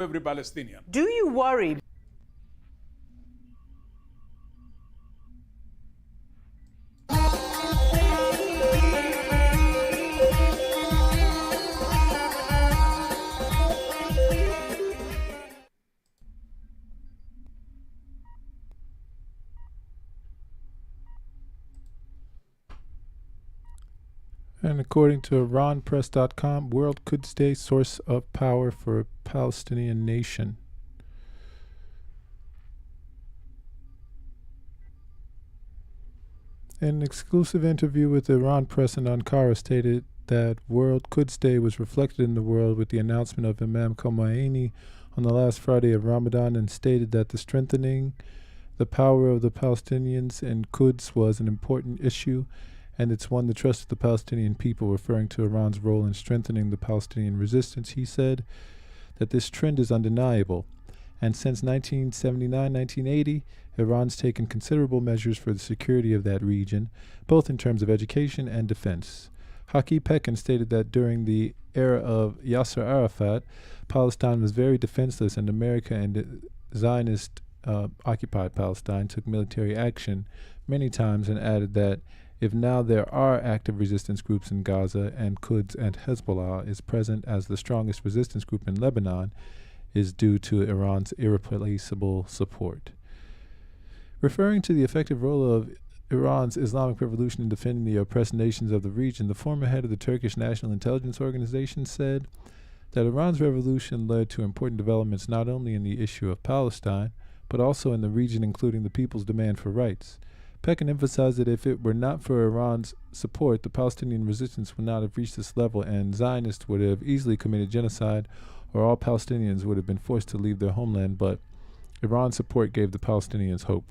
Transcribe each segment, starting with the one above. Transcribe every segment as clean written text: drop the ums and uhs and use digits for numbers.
every Palestinian. Do you worry? And according to IranPress.com, world could stay source of power for Palestinian nation. In an exclusive interview with Iran Press in Ankara stated that world could stay was reflected in the world with the announcement of Imam Khomeini on the last Friday of Ramadan, and stated that the strengthening the power of the Palestinians in Quds was an important issue, and it's won the trust of the Palestinian people, referring to Iran's role in strengthening the Palestinian resistance. He said that this trend is undeniable, and since 1979-1980, Iran's taken considerable measures for the security of that region, both in terms of education and defense. Haki Pekin stated that during the era of Yasser Arafat, Palestine was very defenseless, and America and the Zionist occupied Palestine took military action many times, and added that if now there are active resistance groups in Gaza and Quds, and Hezbollah is present as the strongest resistance group in Lebanon, is due to Iran's irreplaceable support. Referring to the effective role of Iran's Islamic Revolution in defending the oppressed nations of the region, the former head of the Turkish National Intelligence Organization said that Iran's revolution led to important developments not only in the issue of Palestine, but also in the region, including the people's demand for rights. Pekin emphasized that if it were not for Iran's support, the Palestinian resistance would not have reached this level, and Zionists would have easily committed genocide, or all Palestinians would have been forced to leave their homeland, but Iran's support gave the Palestinians hope.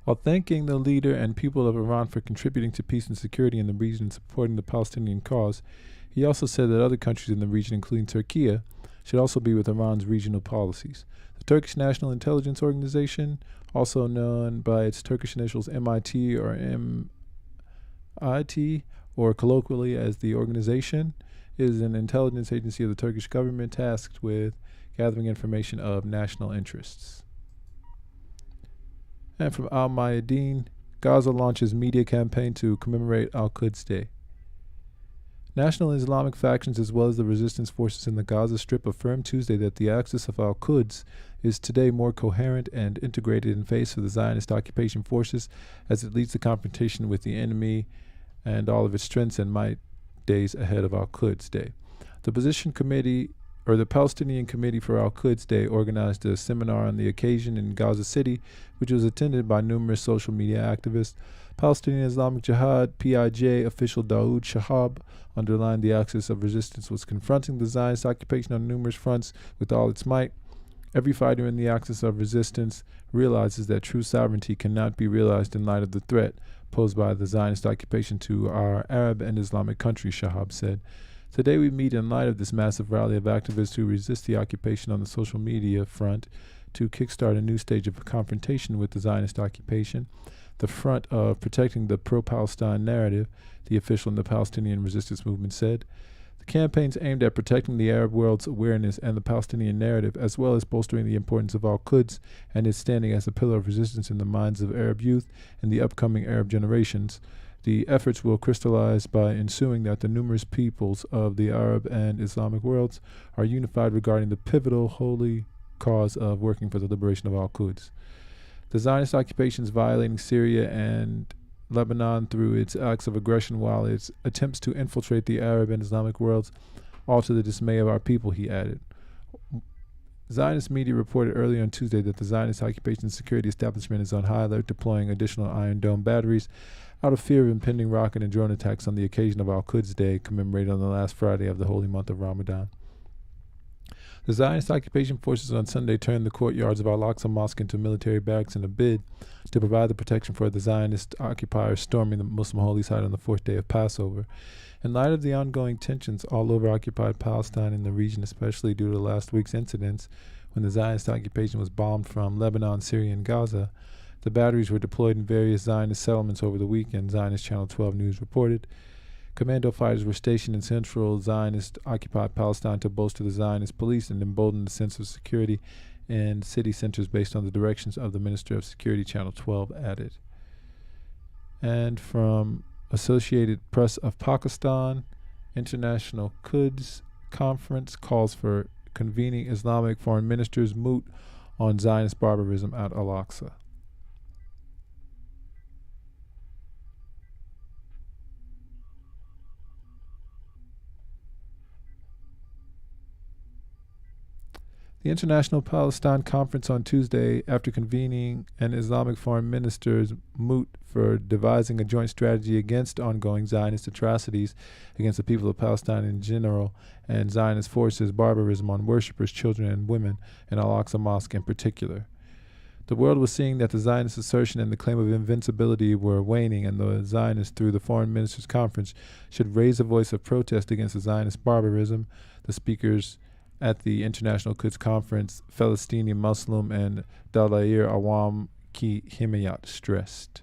While thanking the leader and people of Iran for contributing to peace and security in the region and supporting the Palestinian cause, he also said that other countries in the region, including Turkey, should also be with Iran's regional policies. The Turkish National Intelligence Organization, also known by its Turkish initials MIT or MIT, or colloquially as the organization, is an intelligence agency of the Turkish government tasked with gathering information of national interests. And from Al-Mayadeen, Gaza launches media campaign to commemorate Al-Quds Day. National Islamic factions as well as the resistance forces in the Gaza Strip affirmed Tuesday that the axis of Al-Quds is today more coherent and integrated in face of the Zionist occupation forces as it leads the confrontation with the enemy and all of its strengths and might days ahead of Al-Quds Day. The Palestinian Committee for Al-Quds Day organized a seminar on the occasion in Gaza City, which was attended by numerous social media activists. Palestinian Islamic Jihad (PIJ) official Daoud Shahab underlined the axis of resistance was confronting the Zionist occupation on numerous fronts with all its might. Every fighter in the axis of resistance realizes that true sovereignty cannot be realized in light of the threat posed by the Zionist occupation to our Arab and Islamic countries, Shahab said. Today we meet in light of this massive rally of activists who resist the occupation on the social media front to kickstart a new stage of confrontation with the Zionist occupation, the front of protecting the pro-Palestine narrative, the official in the Palestinian resistance movement said. The campaign's aimed at protecting the Arab world's awareness and the Palestinian narrative, as well as bolstering the importance of Al-Quds and its standing as a pillar of resistance in the minds of Arab youth and the upcoming Arab generations. The efforts will crystallize by ensuring that the numerous peoples of the Arab and Islamic worlds are unified regarding the pivotal holy cause of working for the liberation of Al-Quds. The Zionist occupations violating Syria and Lebanon through its acts of aggression while its attempts to infiltrate the Arab and Islamic worlds, all to the dismay of our people, he added. Zionist media reported earlier on Tuesday that the Zionist occupation security establishment is on high alert, deploying additional Iron Dome batteries out of fear of impending rocket and drone attacks on the occasion of Al-Quds Day, commemorated on the last Friday of the holy month of Ramadan. The Zionist occupation forces on Sunday turned the courtyards of Al-Aqsa Mosque into military barracks in a bid to provide the protection for the Zionist occupiers storming the Muslim holy site on the fourth day of Passover. In light of the ongoing tensions all over occupied Palestine and the region, especially due to last week's incidents when the Zionist occupation was bombed from Lebanon, Syria, and Gaza, the batteries were deployed in various Zionist settlements over the weekend, Zionist Channel 12 News reported. Commando fighters were stationed in central Zionist-occupied Palestine to bolster the Zionist police and embolden the sense of security in city centers based on the directions of the Minister of Security, Channel 12 added. And from Associated Press of Pakistan, International Quds Conference calls for convening Islamic foreign ministers moot on Zionist barbarism at Al-Aqsa. The International Palestine Conference on Tuesday, after convening an Islamic foreign ministers moot for devising a joint strategy against ongoing Zionist atrocities against the people of Palestine in general and Zionist forces' barbarism on worshippers, children, and women in Al-Aqsa Mosque in particular. The world was seeing that the Zionist assertion and the claim of invincibility were waning, and the Zionists, through the Foreign Ministers' Conference, should raise a voice of protest against the Zionist barbarism. The speakers at the International Quds Conference, Palestinian Muslim and Dalair Awam Ki Himayat stressed.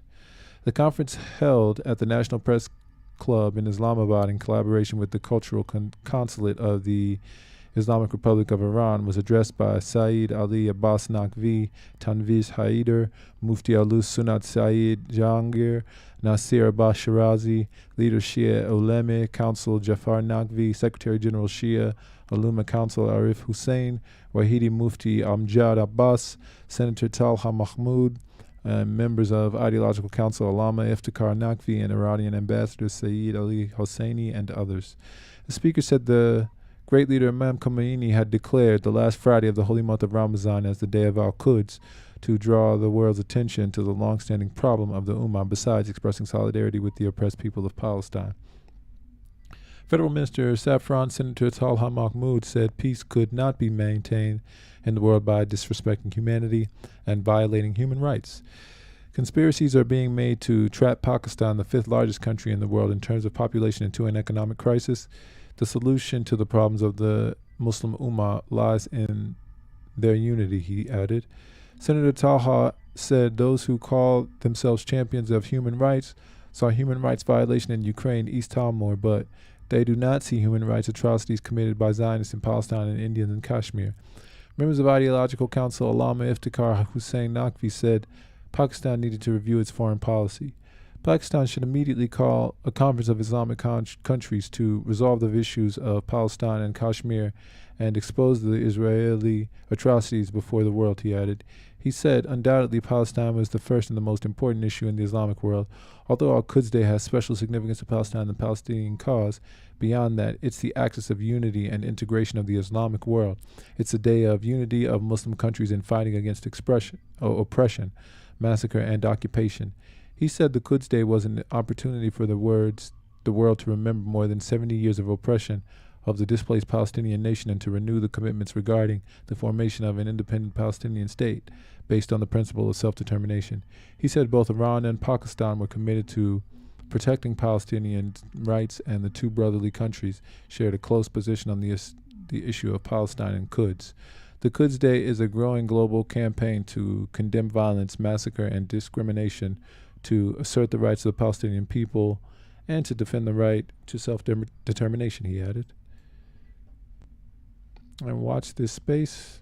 The conference, held at the National Press Club in Islamabad in collaboration with the Cultural Consulate of the Islamic Republic of Iran, was addressed by Saeed Ali Abbas Naqvi, Tanviz Haider, Mufti Alus Sunat Saeed Jahangir, Nasir Abbas Shirazi, Leader Shia Ulema Council Jafar Naqvi, Secretary General Shia Ulema Council Arif Hussein, Wahidi Mufti Amjad Abbas, Senator Talha Mahmoud, members of Ideological Council Allama Iftikhar Naqvi, and Iranian Ambassador Saeed Ali Hosseini, and others. The speaker said the great leader Imam Khomeini had declared the last Friday of the holy month of Ramadan as the day of Al-Quds to draw the world's attention to the long-standing problem of the Ummah, besides expressing solidarity with the oppressed people of Palestine. Federal Minister Saffron Senator Talha Mahmoud said peace could not be maintained in the world by disrespecting humanity and violating human rights. Conspiracies are being made to trap Pakistan, the fifth largest country in the world in terms of population, into an economic crisis. The solution to the problems of the Muslim Ummah lies in their unity, he added. Senator Talha said those who call themselves champions of human rights saw human rights violation in Ukraine, East Timor, but they do not see human rights atrocities committed by Zionists in Palestine and Indians in Kashmir. Members of Ideological Council Allama Iftikhar Hussein Naqvi said Pakistan needed to review its foreign policy. Pakistan should immediately call a conference of Islamic countries to resolve the issues of Palestine and Kashmir and expose the Israeli atrocities before the world, he added. He said, undoubtedly Palestine was the first and the most important issue in the Islamic world. Although Al-Quds Day has special significance to Palestine and the Palestinian cause, beyond that, it's the axis of unity and integration of the Islamic world. It's a day of unity of Muslim countries in fighting against oppression, massacre, and occupation. He said the Quds Day was an opportunity for the world to remember more than 70 years of oppression of the displaced Palestinian nation and to renew the commitments regarding the formation of an independent Palestinian state based on the principle of self-determination. He said both Iran and Pakistan were committed to protecting Palestinian rights, and the two brotherly countries shared a close position on the issue of Palestine and Quds. The Quds Day is a growing global campaign to condemn violence, massacre, and discrimination, to assert the rights of the Palestinian people, and to defend the right to self-determination, he added. And watch this space.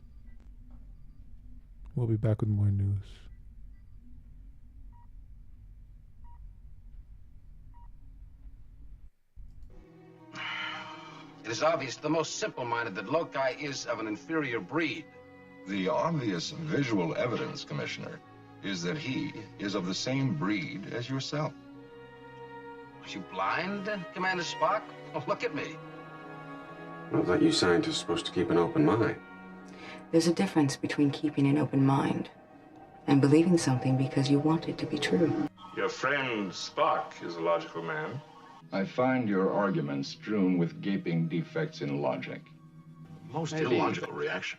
We'll be back with more news. It is obvious to the most simple-minded that Lokai is of an inferior breed. The obvious visual evidence, Commissioner, is that he is of the same breed as yourself. Are you blind, Commander Spock? Oh, look at me. I thought you scientists were supposed to keep an open mind. There's a difference between keeping an open mind and believing something because you want it to be true. Your friend Spock is a logical man. I find your arguments strewn with gaping defects in logic. Most illogical reaction.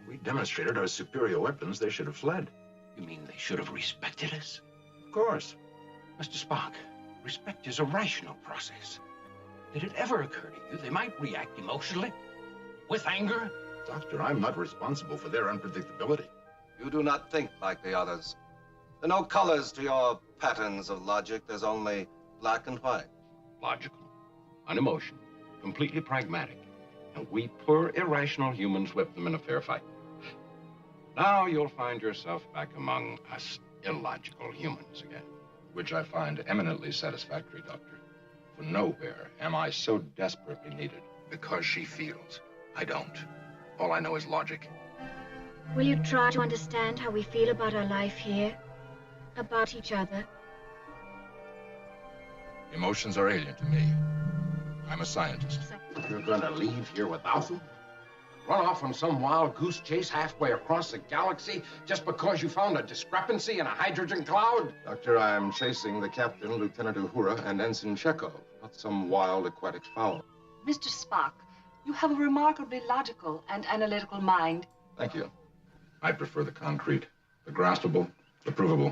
We demonstrated our superior weapons. They should have fled. You mean they should have respected us? Of course. Mr. Spock, respect is a rational process. Did it ever occur to you they might react emotionally? With anger? Doctor, I'm not responsible for their unpredictability. You do not think like the others. There are no colors to your patterns of logic. There's only black and white. logical, unemotional, completely pragmatic. And we poor, irrational humans whip them in a fair fight. Now you'll find yourself back among us illogical humans again. Which I find eminently satisfactory, Doctor. For nowhere am I so desperately needed. Because she feels. I don't. All I know is logic. Will you try to understand how we feel about our life here? About each other? Emotions are alien to me. I'm a scientist. You're gonna leave here without them? Run off on some wild goose chase halfway across the galaxy just because you found a discrepancy in a hydrogen cloud? Doctor, I'm chasing the captain, Lieutenant Uhura, and Ensign Chekhov, not some wild aquatic fowl. Mr. Spock, you have a remarkably logical and analytical mind. Thank you. I prefer the concrete, the graspable, the provable.